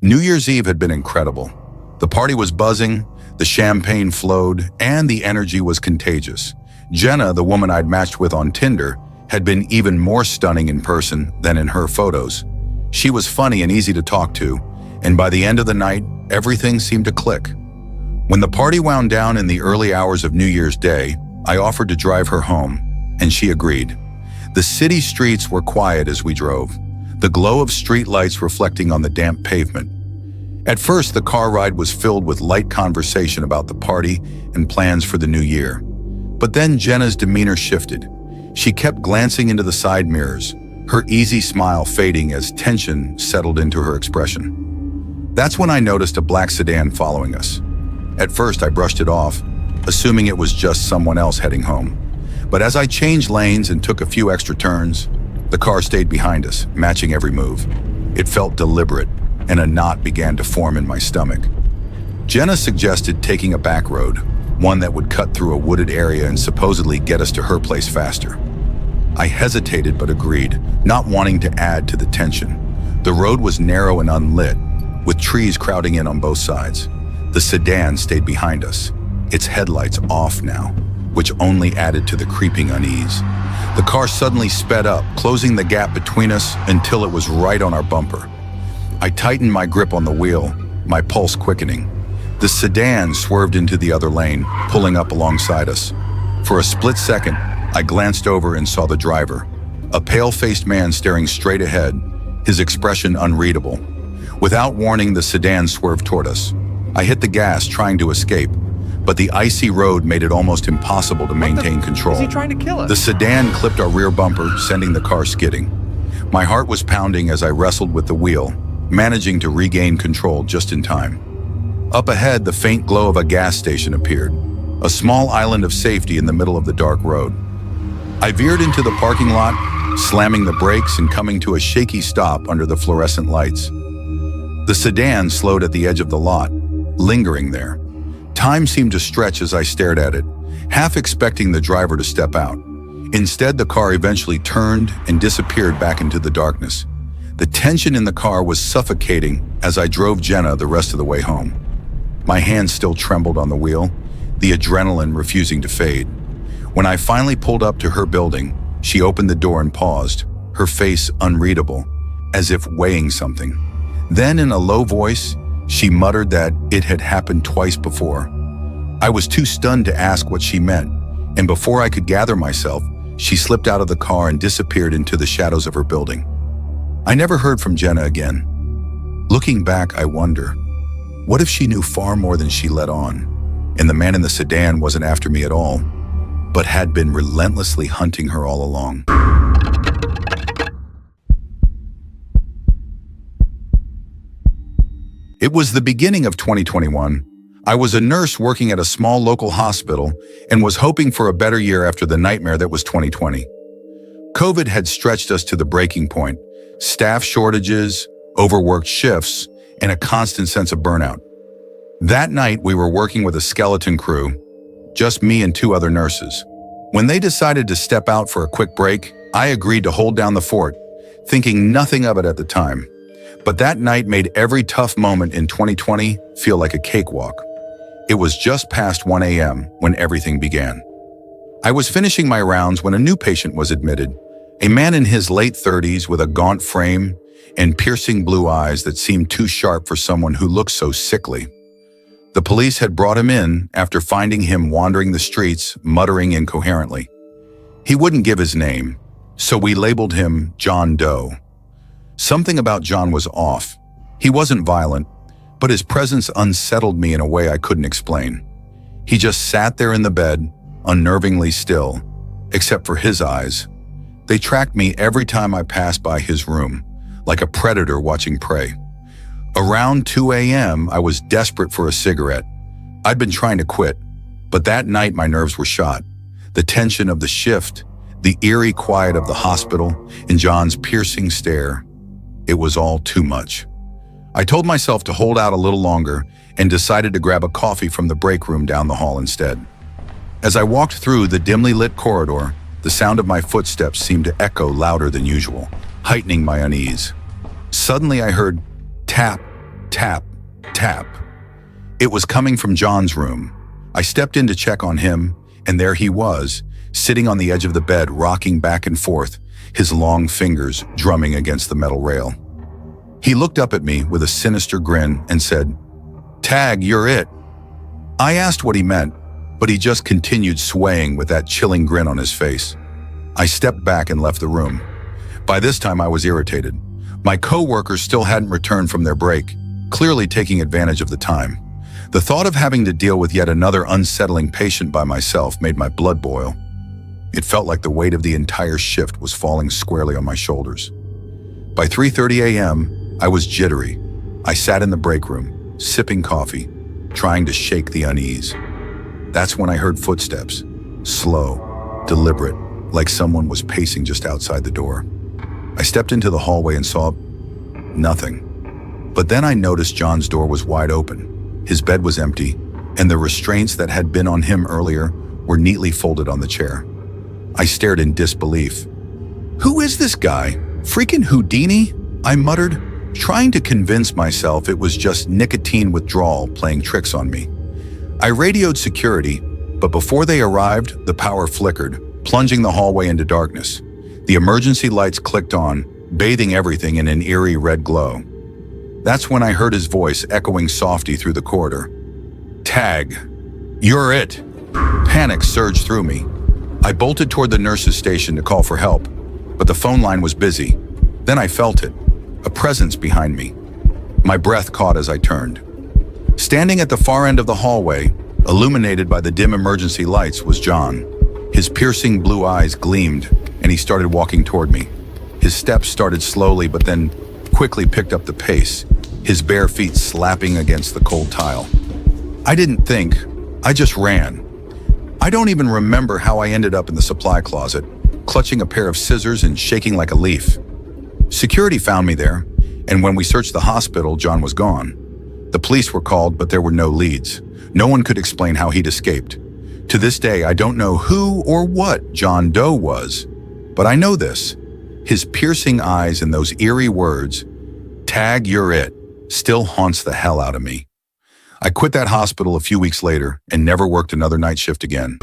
New Year's Eve had been incredible. The party was buzzing, the champagne flowed, and the energy was contagious. Jenna, the woman I'd matched with on Tinder, had been even more stunning in person than in her photos. She was funny and easy to talk to, and by the end of the night, everything seemed to click. When the party wound down in the early hours of New Year's Day, I offered to drive her home, and she agreed. The city streets were quiet as we drove, the glow of streetlights reflecting on the damp pavement. At first, the car ride was filled with light conversation about the party and plans for the new year. But then Jenna's demeanor shifted. She kept glancing into the side mirrors, her easy smile fading as tension settled into her expression. That's when I noticed a black sedan following us. At first, I brushed it off, assuming it was just someone else heading home. But as I changed lanes and took a few extra turns, the car stayed behind us, matching every move. It felt deliberate, and a knot began to form in my stomach. Jenna suggested taking a back road, one that would cut through a wooded area and supposedly get us to her place faster. I hesitated but agreed, not wanting to add to the tension. The road was narrow and unlit, with trees crowding in on both sides. The sedan stayed behind us, its headlights off now, which only added to the creeping unease. The car suddenly sped up, closing the gap between us until it was right on our bumper. I tightened my grip on the wheel, my pulse quickening. The sedan swerved into the other lane, pulling up alongside us. For a split second, I glanced over and saw the driver, a pale-faced man staring straight ahead, his expression unreadable. Without warning, the sedan swerved toward us. I hit the gas, trying to escape, but the icy road made it almost impossible to maintain control. Is he trying to kill us? The sedan clipped our rear bumper, sending the car skidding. My heart was pounding as I wrestled with the wheel, managing to regain control just in time. Up ahead, the faint glow of a gas station appeared, a small island of safety in the middle of the dark road. I veered into the parking lot, slamming the brakes and coming to a shaky stop under the fluorescent lights. The sedan slowed at the edge of the lot, lingering there. Time seemed to stretch as I stared at it, half expecting the driver to step out. Instead, the car eventually turned and disappeared back into the darkness. The tension in the car was suffocating as I drove Jenna the rest of the way home. My hands still trembled on the wheel, the adrenaline refusing to fade. When I finally pulled up to her building, she opened the door and paused, her face unreadable, as if weighing something. Then, in a low voice, she muttered that it had happened twice before. I was too stunned to ask what she meant, and before I could gather myself, she slipped out of the car and disappeared into the shadows of her building. I never heard from Jenna again. Looking back, I wonder, what if she knew far more than she let on, and the man in the sedan wasn't after me at all, but had been relentlessly hunting her all along? It was the beginning of 2021. I was a nurse working at a small local hospital and was hoping for a better year after the nightmare that was 2020. COVID had stretched us to the breaking point. Staff shortages, overworked shifts, and a constant sense of burnout. That night, we were working with a skeleton crew, just me and 2 other nurses. When they decided to step out for a quick break, I agreed to hold down the fort, thinking nothing of it at the time. But that night made every tough moment in 2020 feel like a cakewalk. It was just past 1 a.m. when everything began. I was finishing my rounds when a new patient was admitted, a man in his late 30s with a gaunt frame and piercing blue eyes that seemed too sharp for someone who looked so sickly. The police had brought him in after finding him wandering the streets, muttering incoherently. He wouldn't give his name, so we labeled him John Doe. Something about John was off. He wasn't violent, but his presence unsettled me in a way I couldn't explain. He just sat there in the bed, unnervingly still, except for his eyes. They tracked me every time I passed by his room, like a predator watching prey. Around 2 a.m., I was desperate for a cigarette. I'd been trying to quit, but that night my nerves were shot. The tension of the shift, the eerie quiet of the hospital, and John's piercing stare. It was all too much. I told myself to hold out a little longer and decided to grab a coffee from the break room down the hall instead. As I walked through the dimly lit corridor, the sound of my footsteps seemed to echo louder than usual, heightening my unease. Suddenly I heard tap, Tap, tap. It was coming from John's room. I stepped in to check on him, and there he was, sitting on the edge of the bed, rocking back and forth, his long fingers drumming against the metal rail. He looked up at me with a sinister grin and said, "Tag, you're it." I asked what he meant, but he just continued swaying with that chilling grin on his face. I stepped back and left the room. By this time, I was irritated. My co-workers still hadn't returned from their break, clearly taking advantage of the time. The thought of having to deal with yet another unsettling patient by myself made my blood boil. It felt like the weight of the entire shift was falling squarely on my shoulders. By 3:30 a.m., I was jittery. I sat in the break room, sipping coffee, trying to shake the unease. That's when I heard footsteps, slow, deliberate, like someone was pacing just outside the door. I stepped into the hallway and saw nothing. But then I noticed John's door was wide open. His bed was empty, and the restraints that had been on him earlier were neatly folded on the chair. I stared in disbelief. "Who is this guy? Freaking Houdini?" I muttered, trying to convince myself it was just nicotine withdrawal playing tricks on me. I radioed security, but before they arrived, the power flickered, plunging the hallway into darkness. The emergency lights clicked on, bathing everything in an eerie red glow. That's when I heard his voice echoing softly through the corridor. "Tag, you're it." Panic surged through me. I bolted toward the nurse's station to call for help, but the phone line was busy. Then I felt it, a presence behind me. My breath caught as I turned. Standing at the far end of the hallway, illuminated by the dim emergency lights, was John. His piercing blue eyes gleamed, and he started walking toward me. His steps started slowly, but then quickly picked up the pace, his bare feet slapping against the cold tile. I didn't think, I just ran. I don't even remember how I ended up in the supply closet, clutching a pair of scissors and shaking like a leaf. Security found me there, and when we searched the hospital, John was gone. The police were called, but there were no leads. No one could explain how he'd escaped. To this day, I don't know who or what John Doe was, but I know this. His piercing eyes and those eerie words, "Tag, you're it," still haunts the hell out of me. I quit that hospital a few weeks later and never worked another night shift again.